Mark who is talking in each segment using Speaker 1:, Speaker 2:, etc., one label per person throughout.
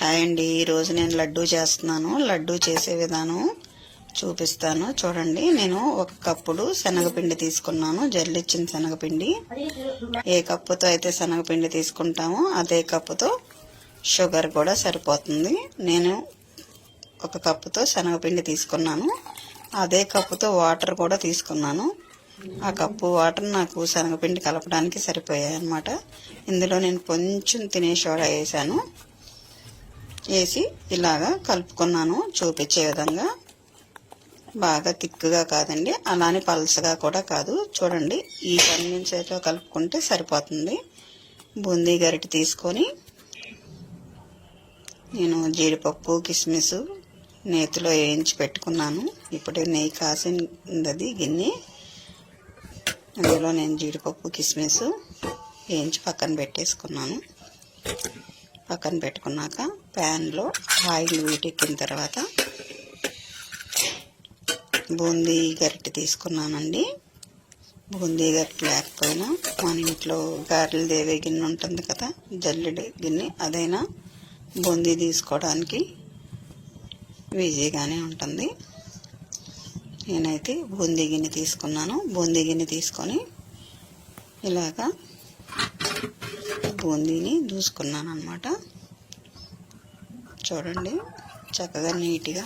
Speaker 1: Hi అండి. ఈరోజు నేను లడ్డూ చేస్తున్నాను. లడ్డూ చేసే విధానం చూపిస్తాను చూడండి. నేను 1 కప్పుడు శనగపిండి తీసుకున్నాను. జల్లిచ్చిన శనగపిండి. ఏ కప్పుతో అయితే శనగపిండి తీసుకుంటామో అదే కప్పుతో షుగర్ కూడా సరిపోతుంది. నేను 1 కప్పుతో శనగపిండి తీసుకున్నాను. అదే కప్పుతో వాటర్ కూడా తీసుకున్నాను. ఆ కప్పు వాటర్ నాకు శనగపిండి కలపడానికి సరిపోయాయి అన్నమాట. ఇందులో నేను కొంచెం తినే సోడా వేసాను. వేసి ఇలాగా కలుపుకున్నాను చూపించే విధంగా. బాగా తిక్కుగా కాదండి, అలానే పల్సగా కూడా కాదు. చూడండి, ఈ కన్వెన్సీతో కలుపుకుంటే సరిపోతుంది. బూందీ గరిటె తీసుకొని నేను జీడిపప్పు కిస్మిస్ నేతిలో వేయించి పెట్టుకున్నాను. ఇప్పుడు నెయ్యి కాసింది గిన్నె. అందులో నేను జీడిపప్పు కిస్మిస్ వేయించి పక్కన పెట్టేసుకున్నాను. పక్కన పెట్టుకున్నాక ప్యాన్లో ఆయిల్ వీటెక్కిన తర్వాత బూందీ గరిటె తీసుకున్నానండి. బూందీ గరిటె లేకపోయినా మన ఇంట్లో గారెలు దేవే గిన్నె ఉంటుంది కదా, జల్లెడ గిన్నె, అదైనా బూందీ తీసుకోవడానికి ఈజీగానే ఉంటుంది. నేనైతే బూందీ గిన్నె తీసుకున్నాను. బూందీ గిన్నె తీసుకొని ఇలాగా బూందీని దూసుకున్నాను అన్నమాట. చూడండి, చక్కగా నీట్గా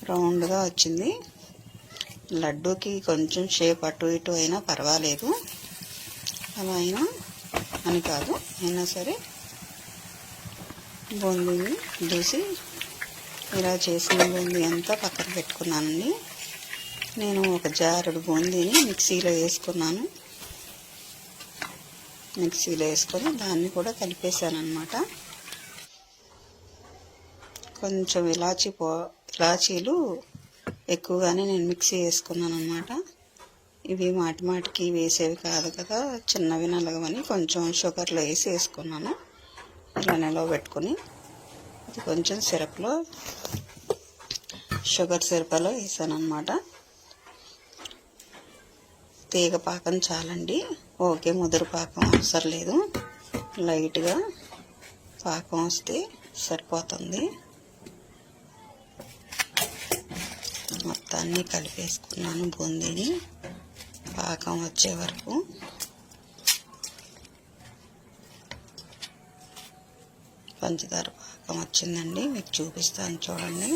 Speaker 1: రౌండ్గా వచ్చింది. లడ్డూకి కొంచెం షేప్ అటు ఇటు అయినా పర్వాలేదు, అలా అయినా అని కాదు, అయినా సరే బూందీని దూసి ఇలా చేసిన బూందీ అంతా పక్కన పెట్టుకున్నానండి. నేను 1 జారుడు బూందీని మిక్సీలో వేసుకున్నాను. మిక్సీలో వేసుకొని దాన్ని కూడా కలిపేసాను అన్నమాట. కొంచెం ఇలాచీలు ఎక్కువగానే నేను మిక్సీ వేసుకున్నాను అన్నమాట. ఇవి మాటికి వేసేవి కాదు కదా, చిన్నవి నలగవని కొంచెం షుగర్లో వేసి వేసుకున్నాను. ఇలా నిలవబెట్టుకుని ఇది కొంచెం షుగర్ సిరపలో వేసాను అన్నమాట. తీగ పాకం చాలండి, ఓకే, ముదురు పాకం అవసరం లేదు. లైట్గా పాకం వస్తే సరిపోతుంది. మొత్తాన్ని కలిపేసుకున్నాను బూందీని పాకం వచ్చే వరకు. పంచదార పాకం వచ్చిందండి, మీకు చూపిస్తాను చూడండి.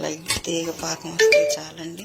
Speaker 1: లైట్ తీగ పాకం వస్తే చాలండి.